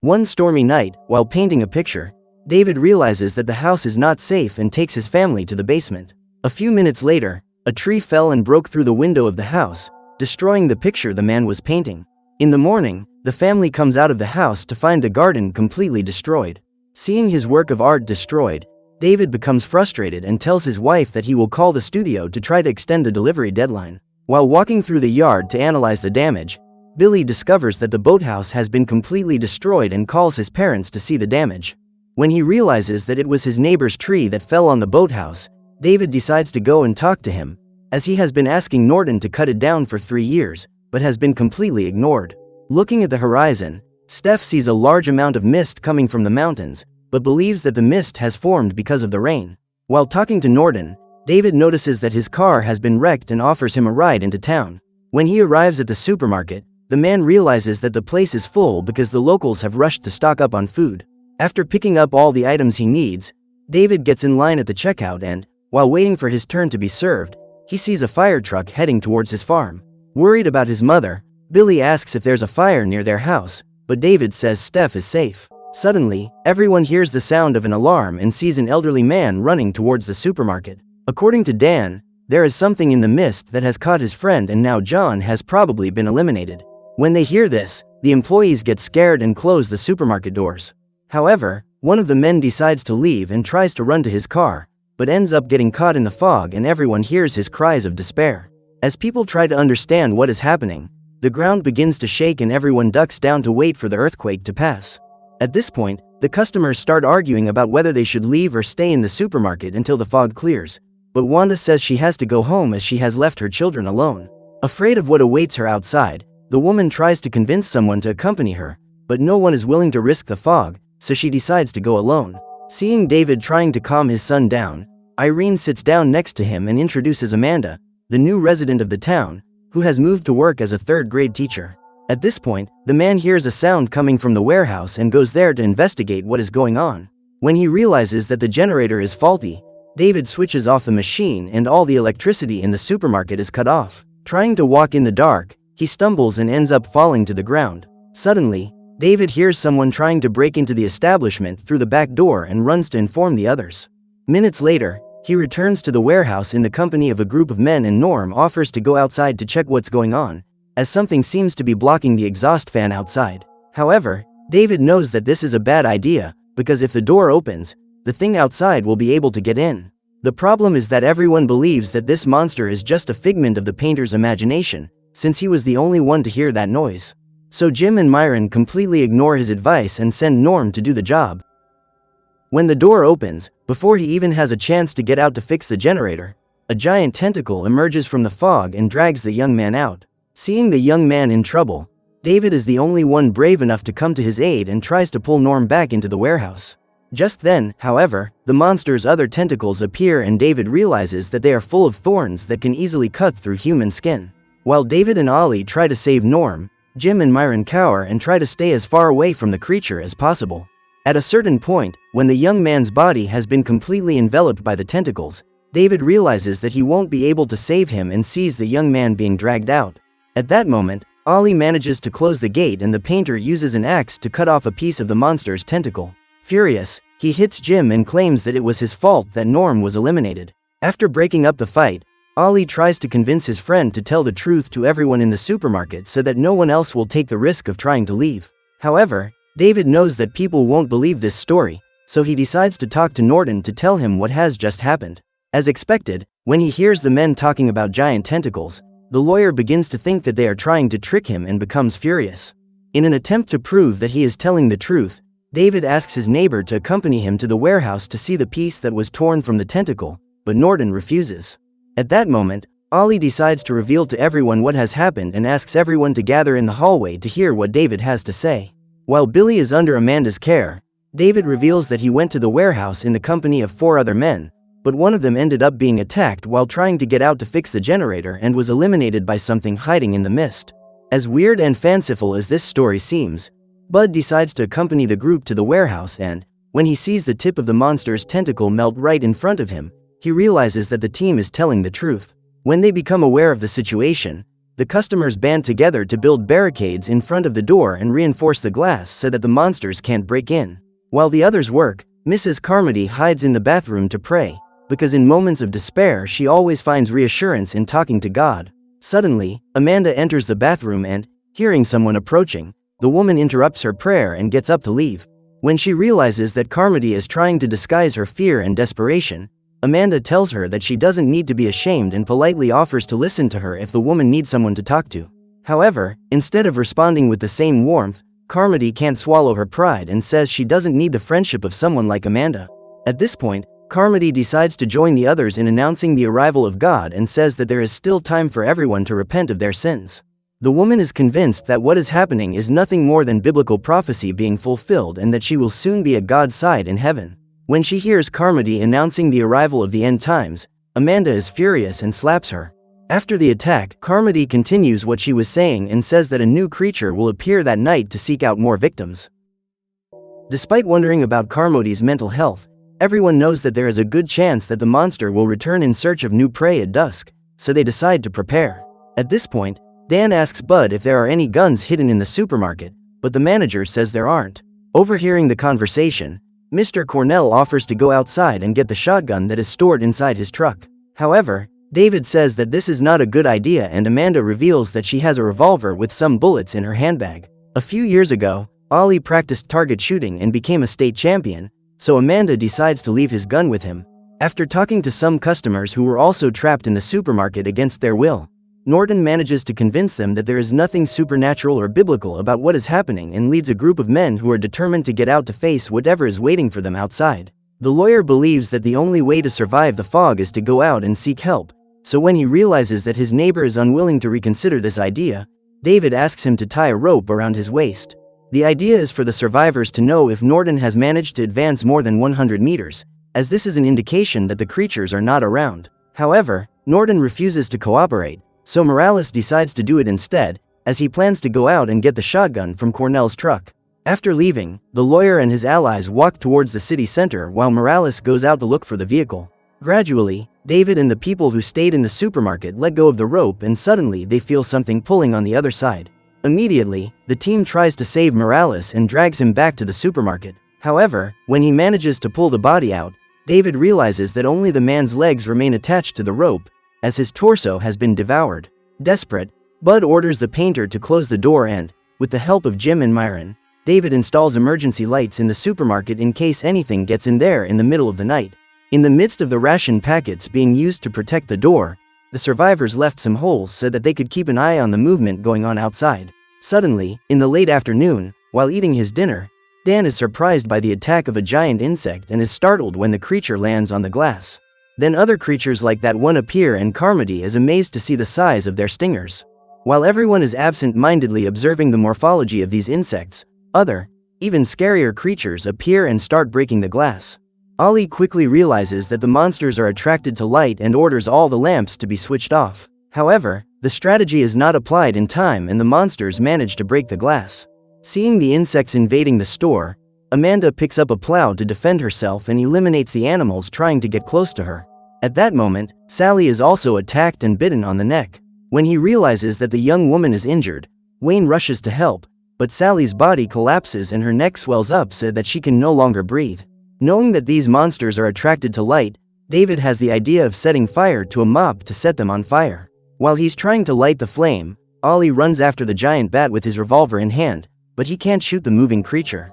One stormy night, while painting a picture, David realizes that the house is not safe and takes his family to the basement. A few minutes later, a tree fell and broke through the window of the house, destroying the picture the man was painting. In the morning, the family comes out of the house to find the garden completely destroyed. Seeing his work of art destroyed, David becomes frustrated and tells his wife that he will call the studio to try to extend the delivery deadline. While walking through the yard to analyze the damage, Billy discovers that the boathouse has been completely destroyed and calls his parents to see the damage. When he realizes that it was his neighbor's tree that fell on the boathouse, David decides to go and talk to him, as he has been asking Norton to cut it down for 3 years, but has been completely ignored. Looking at the horizon, Steph sees a large amount of mist coming from the mountains, but believes that the mist has formed because of the rain. While talking to Norton, David notices that his car has been wrecked and offers him a ride into town. When he arrives at the supermarket, the man realizes that the place is full because the locals have rushed to stock up on food. After picking up all the items he needs, David gets in line at the checkout and, while waiting for his turn to be served, he sees a fire truck heading towards his farm. Worried about his mother, Billy asks if there's a fire near their house, but David says Steph is safe. Suddenly, everyone hears the sound of an alarm and sees an elderly man running towards the supermarket. According to Dan, there is something in the mist that has caught his friend and now John has probably been eliminated. When they hear this, the employees get scared and close the supermarket doors. However, one of the men decides to leave and tries to run to his car, but ends up getting caught in the fog and everyone hears his cries of despair. As people try to understand what is happening, the ground begins to shake and everyone ducks down to wait for the earthquake to pass. At this point, the customers start arguing about whether they should leave or stay in the supermarket until the fog clears, but Wanda says she has to go home as she has left her children alone. Afraid of what awaits her outside, the woman tries to convince someone to accompany her, but no one is willing to risk the fog, so she decides to go alone. Seeing David trying to calm his son down, Irene sits down next to him and introduces Amanda, the new resident of the town, who has moved to work as a third-grade teacher. At this point, the man hears a sound coming from the warehouse and goes there to investigate what is going on. When he realizes that the generator is faulty, David switches off the machine and all the electricity in the supermarket is cut off. Trying to walk in the dark, he stumbles and ends up falling to the ground. Suddenly, David hears someone trying to break into the establishment through the back door and runs to inform the others. Minutes later, he returns to the warehouse in the company of a group of men and Norm offers to go outside to check what's going on, as something seems to be blocking the exhaust fan outside. However, David knows that this is a bad idea, because if the door opens, the thing outside will be able to get in. The problem is that everyone believes that this monster is just a figment of the painter's imagination, since he was the only one to hear that noise. So Jim and Myron completely ignore his advice and send Norm to do the job. When the door opens, before he even has a chance to get out to fix the generator, a giant tentacle emerges from the fog and drags the young man out. Seeing the young man in trouble, David is the only one brave enough to come to his aid and tries to pull Norm back into the warehouse. Just then, however, the monster's other tentacles appear and David realizes that they are full of thorns that can easily cut through human skin. While David and Ollie try to save Norm, Jim and Myron cower and try to stay as far away from the creature as possible. At a certain point, when the young man's body has been completely enveloped by the tentacles, David realizes that he won't be able to save him and sees the young man being dragged out. At that moment, Ollie manages to close the gate and the painter uses an axe to cut off a piece of the monster's tentacle. Furious, he hits Jim and claims that it was his fault that Norm was eliminated. After breaking up the fight, Ollie tries to convince his friend to tell the truth to everyone in the supermarket so that no one else will take the risk of trying to leave. However, David knows that people won't believe this story, so he decides to talk to Norton to tell him what has just happened. As expected, when he hears the men talking about giant tentacles, the lawyer begins to think that they are trying to trick him and becomes furious. In an attempt to prove that he is telling the truth, David asks his neighbor to accompany him to the warehouse to see the piece that was torn from the tentacle, but Norton refuses. At that moment, Ollie decides to reveal to everyone what has happened and asks everyone to gather in the hallway to hear what David has to say. While Billy is under Amanda's care, David reveals that he went to the warehouse in the company of 4 other men, but one of them ended up being attacked while trying to get out to fix the generator and was eliminated by something hiding in the mist. As weird and fanciful as this story seems, Bud decides to accompany the group to the warehouse and, when he sees the tip of the monster's tentacle melt right in front of him, he realizes that the team is telling the truth. When they become aware of the situation, the customers band together to build barricades in front of the door and reinforce the glass so that the monsters can't break in. While the others work, Mrs. Carmody hides in the bathroom to pray, because in moments of despair she always finds reassurance in talking to God. Suddenly, Amanda enters the bathroom and, hearing someone approaching, the woman interrupts her prayer and gets up to leave. When she realizes that Carmody is trying to disguise her fear and desperation, Amanda tells her that she doesn't need to be ashamed and politely offers to listen to her if the woman needs someone to talk to. However, instead of responding with the same warmth, Carmody can't swallow her pride and says she doesn't need the friendship of someone like Amanda. At this point, Carmody decides to join the others in announcing the arrival of God and says that there is still time for everyone to repent of their sins. The woman is convinced that what is happening is nothing more than biblical prophecy being fulfilled and that she will soon be at God's side in heaven. When she hears Carmody announcing the arrival of the end times, Amanda is furious and slaps her. After the attack, Carmody continues what she was saying and says that a new creature will appear that night to seek out more victims. Despite wondering about Carmody's mental health, everyone knows that there is a good chance that the monster will return in search of new prey at dusk, so they decide to prepare. At this point, Dan asks Bud if there are any guns hidden in the supermarket, but the manager says there aren't. Overhearing the conversation, Mr. Cornell offers to go outside and get the shotgun that is stored inside his truck. However, David says that this is not a good idea and Amanda reveals that she has a revolver with some bullets in her handbag. A few years ago, Ollie practiced target shooting and became a state champion, so Amanda decides to leave his gun with him. After talking to some customers who were also trapped in the supermarket against their will, Norton manages to convince them that there is nothing supernatural or biblical about what is happening and leads a group of men who are determined to get out to face whatever is waiting for them outside. The lawyer believes that the only way to survive the fog is to go out and seek help, so when he realizes that his neighbor is unwilling to reconsider this idea, David asks him to tie a rope around his waist. The idea is for the survivors to know if Norton has managed to advance more than 100 meters, as this is an indication that the creatures are not around. However, Norton refuses to cooperate, so Morales decides to do it instead, as he plans to go out and get the shotgun from Cornell's truck. After leaving, the lawyer and his allies walk towards the city center while Morales goes out to look for the vehicle. Gradually, David and the people who stayed in the supermarket let go of the rope and suddenly they feel something pulling on the other side. Immediately, the team tries to save Morales and drags him back to the supermarket. However, when he manages to pull the body out, David realizes that only the man's legs remain attached to the rope, as his torso has been devoured. Desperate, Bud orders the painter to close the door and, with the help of Jim and Myron, David installs emergency lights in the supermarket in case anything gets in there in the middle of the night. In the midst of the ration packets being used to protect the door, the survivors left some holes so that they could keep an eye on the movement going on outside. Suddenly, in the late afternoon, while eating his dinner, Dan is surprised by the attack of a giant insect and is startled when the creature lands on the glass. Then other creatures like that one appear and Carmody is amazed to see the size of their stingers. While everyone is absent-mindedly observing the morphology of these insects, other, even scarier creatures appear and start breaking the glass. Ollie quickly realizes that the monsters are attracted to light and orders all the lamps to be switched off. However, the strategy is not applied in time and the monsters manage to break the glass. Seeing the insects invading the store, Amanda picks up a plow to defend herself and eliminates the animals trying to get close to her. At that moment, Sally is also attacked and bitten on the neck. When he realizes that the young woman is injured, Wayne rushes to help, but Sally's body collapses and her neck swells up so that she can no longer breathe. Knowing that these monsters are attracted to light, David has the idea of setting fire to a mop to set them on fire. While he's trying to light the flame, Ollie runs after the giant bat with his revolver in hand, but he can't shoot the moving creature.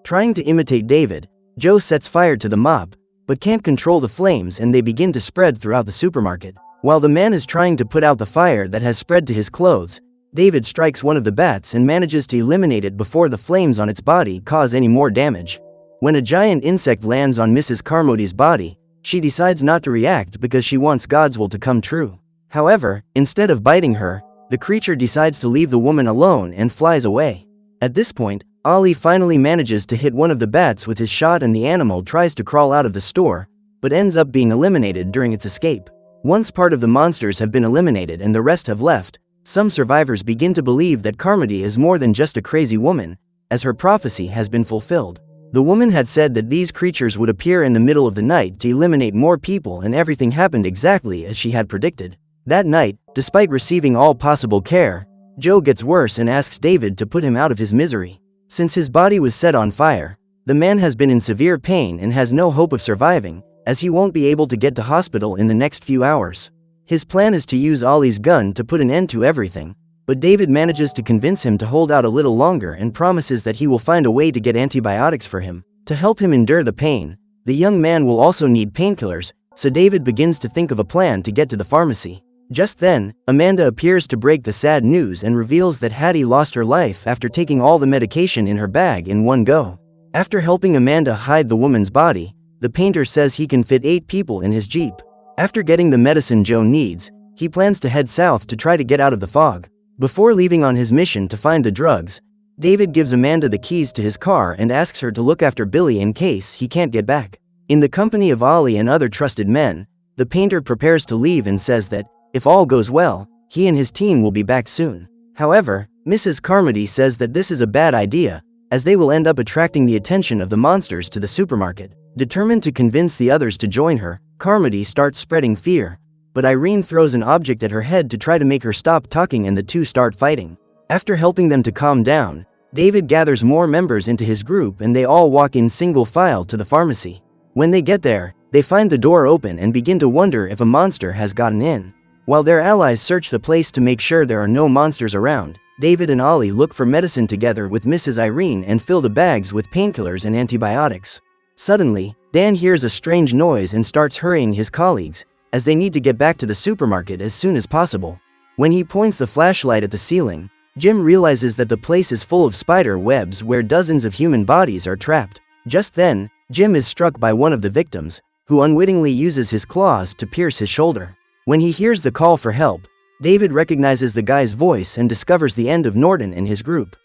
Trying to imitate David, Joe sets fire to the mop, but can't control the flames and they begin to spread throughout the supermarket. While the man is trying to put out the fire that has spread to his clothes, David strikes one of the bats and manages to eliminate it before the flames on its body cause any more damage. When a giant insect lands on Mrs. Carmody's body, she decides not to react because she wants God's will to come true. However, instead of biting her, the creature decides to leave the woman alone and flies away. At this point, Ollie finally manages to hit one of the bats with his shot and the animal tries to crawl out of the store, but ends up being eliminated during its escape. Once part of the monsters have been eliminated and the rest have left, some survivors begin to believe that Carmody is more than just a crazy woman, as her prophecy has been fulfilled. The woman had said that these creatures would appear in the middle of the night to eliminate more people and everything happened exactly as she had predicted. That night, Despite receiving all possible care, Joe gets worse and asks David to put him out of his misery. Since his body was set on fire, the man has been in severe pain and has no hope of surviving, as he won't be able to get to hospital in the next few hours. His plan is to use Ollie's gun to put an end to everything, but David manages to convince him to hold out a little longer and promises that he will find a way to get antibiotics for him. To help him endure the pain, the young man will also need painkillers, so David begins to think of a plan to get to the pharmacy. Just then, Amanda appears to break the sad news and reveals that Hattie lost her life after taking all the medication in her bag in one go. After helping Amanda hide the woman's body, the painter says he can fit 8 people in his Jeep. After getting the medicine Joe needs, he plans to head south to try to get out of the fog. Before leaving on his mission to find the drugs, David gives Amanda the keys to his car and asks her to look after Billy in case he can't get back. In the company of Ollie and other trusted men, the painter prepares to leave and says that, if all goes well, he and his team will be back soon. However, Mrs. Carmody says that this is a bad idea, as they will end up attracting the attention of the monsters to the supermarket. Determined to convince the others to join her, Carmody starts spreading fear, but Irene throws an object at her head to try to make her stop talking and the two start fighting. After helping them to calm down, David gathers more members into his group and they all walk in single file to the pharmacy. When they get there, they find the door open and begin to wonder if a monster has gotten in. While their allies search the place to make sure there are no monsters around, David and Ollie look for medicine together with Mrs. Irene and fill the bags with painkillers and antibiotics. Suddenly, Dan hears a strange noise and starts hurrying his colleagues, as they need to get back to the supermarket as soon as possible. When he points the flashlight at the ceiling, Jim realizes that the place is full of spider webs where dozens of human bodies are trapped. Just then, Jim is struck by one of the victims, who unwittingly uses his claws to pierce his shoulder. When he hears the call for help, David recognizes the guy's voice and discovers the end of Norton and his group.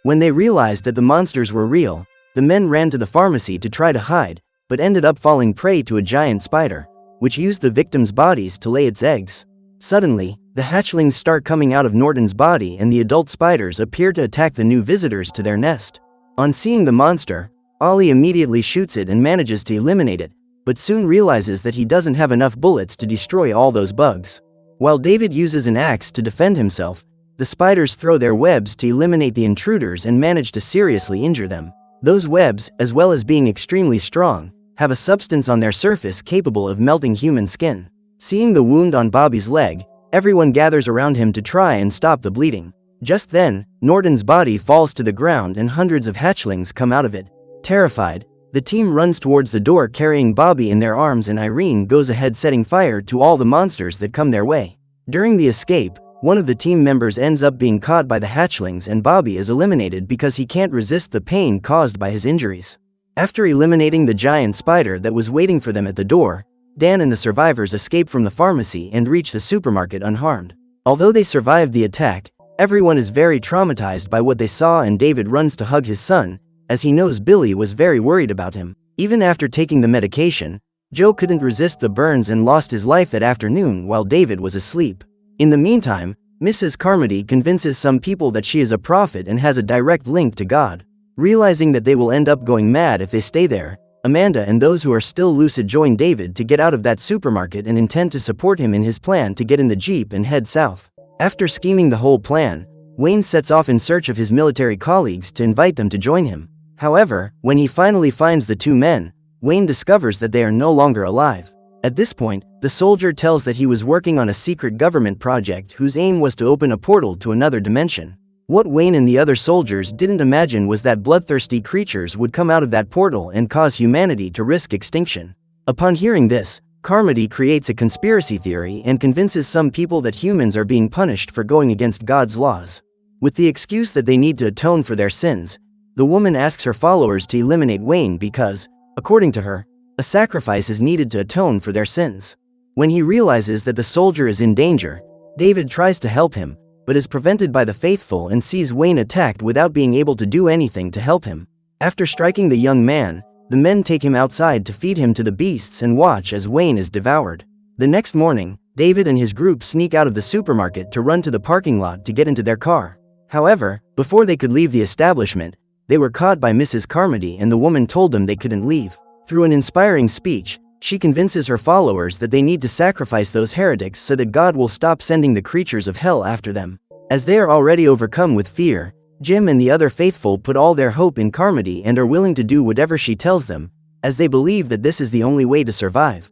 When they realized that the monsters were real, the men ran to the pharmacy to try to hide, but ended up falling prey to a giant spider, which used the victims' bodies to lay its eggs. Suddenly, the hatchlings start coming out of Norton's body and the adult spiders appear to attack the new visitors to their nest. On seeing the monster, Ollie immediately shoots it and manages to eliminate it, but soon realizes that he doesn't have enough bullets to destroy all those bugs. While David uses an axe to defend himself, the spiders throw their webs to eliminate the intruders and manage to seriously injure them. Those webs, as well as being extremely strong, have a substance on their surface capable of melting human skin. Seeing the wound on Bobby's leg, everyone gathers around him to try and stop the bleeding. Just then, Norton's body falls to the ground and hundreds of hatchlings come out of it. Terrified, the team runs towards the door carrying Bobby in their arms and Irene goes ahead setting fire to all the monsters that come their way. During the escape, one of the team members ends up being caught by the hatchlings and Bobby is eliminated because he can't resist the pain caused by his injuries. After eliminating the giant spider that was waiting for them at the door, Dan and the survivors escape from the pharmacy and reach the supermarket unharmed. Although they survived the attack, everyone is very traumatized by what they saw and David runs to hug his son, as he knows Billy was very worried about him. Even after taking the medication, Joe couldn't resist the burns and lost his life that afternoon while David was asleep. In the meantime, Mrs. Carmody convinces some people that she is a prophet and has a direct link to God. Realizing that they will end up going mad if they stay there, Amanda and those who are still lucid join David to get out of that supermarket and intend to support him in his plan to get in the Jeep and head south. After scheming the whole plan, Wayne sets off in search of his military colleagues to invite them to join him. However, when he finally finds the two men, Wayne discovers that they are no longer alive. At this point, the soldier tells that he was working on a secret government project whose aim was to open a portal to another dimension. What Wayne and the other soldiers didn't imagine was that bloodthirsty creatures would come out of that portal and cause humanity to risk extinction. Upon hearing this, Carmody creates a conspiracy theory and convinces some people that humans are being punished for going against God's laws. With the excuse that they need to atone for their sins, the woman asks her followers to eliminate Wayne because, according to her, a sacrifice is needed to atone for their sins. When he realizes that the soldier is in danger, David tries to help him, but is prevented by the faithful and sees Wayne attacked without being able to do anything to help him. After striking the young man, the men take him outside to feed him to the beasts and watch as Wayne is devoured. The next morning, David and his group sneak out of the supermarket to run to the parking lot to get into their car. However, before they could leave the establishment, they were caught by Mrs. Carmody and the woman told them they couldn't leave. Through an inspiring speech, She convinces her followers that they need to sacrifice those heretics so that God will stop sending the creatures of hell after them. As they are already overcome with fear, Jim and the other faithful put all their hope in Carmody and are willing to do whatever she tells them, as they believe that this is the only way to survive.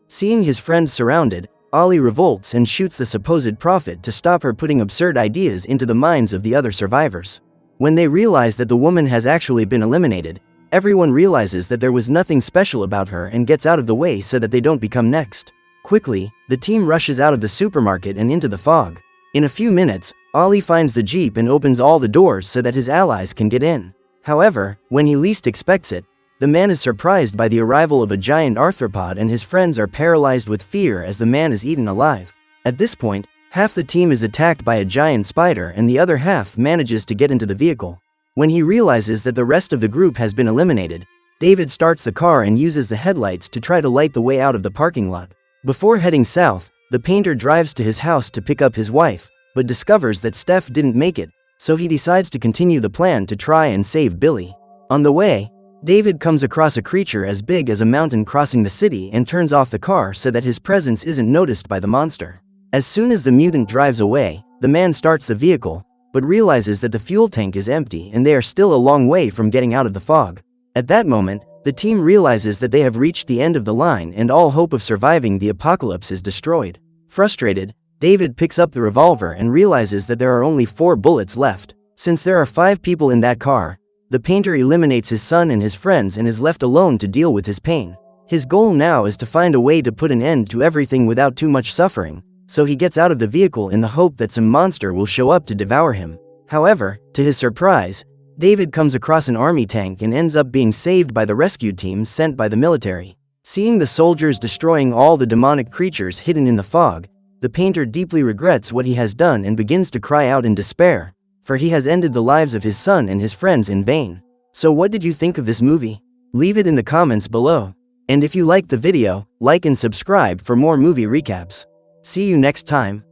Seeing his friend surrounded, Ollie revolts and shoots the supposed prophet to stop her putting absurd ideas into the minds of the other survivors. When they realize that the woman has actually been eliminated, everyone realizes that there was nothing special about her and gets out of the way so that they don't become next. Quickly, the team rushes out of the supermarket and into the fog. In a few minutes, Ollie finds the jeep and opens all the doors so that his allies can get in. However, when he least expects it, the man is surprised by the arrival of a giant arthropod and his friends are paralyzed with fear as the man is eaten alive. At this point, half the team is attacked by a giant spider and the other half manages to get into the vehicle. When he realizes that the rest of the group has been eliminated, David starts the car and uses the headlights to try to light the way out of the parking lot. Before heading south, the painter drives to his house to pick up his wife, but discovers that Steph didn't make it, so he decides to continue the plan to try and save Billy. On the way, David comes across a creature as big as a mountain crossing the city and turns off the car so that his presence isn't noticed by the monster. As soon as the mutant drives away, the man starts the vehicle, but realizes that the fuel tank is empty and they are still a long way from getting out of the fog. At that moment, the team realizes that they have reached the end of the line and all hope of surviving the apocalypse is destroyed. Frustrated, David picks up the revolver and realizes that there are only 4 bullets left. Since there are 5 people in that car, the painter eliminates his son and his friends and is left alone to deal with his pain. His goal now is to find a way to put an end to everything without too much suffering, so he gets out of the vehicle in the hope that some monster will show up to devour him. However, to his surprise, David comes across an army tank and ends up being saved by the rescue team sent by the military. Seeing the soldiers destroying all the demonic creatures hidden in the fog, the painter deeply regrets what he has done and begins to cry out in despair, for he has ended the lives of his son and his friends in vain. So what did you think of this movie? Leave it in the comments below. And if you liked the video, like and subscribe for more movie recaps. See you next time.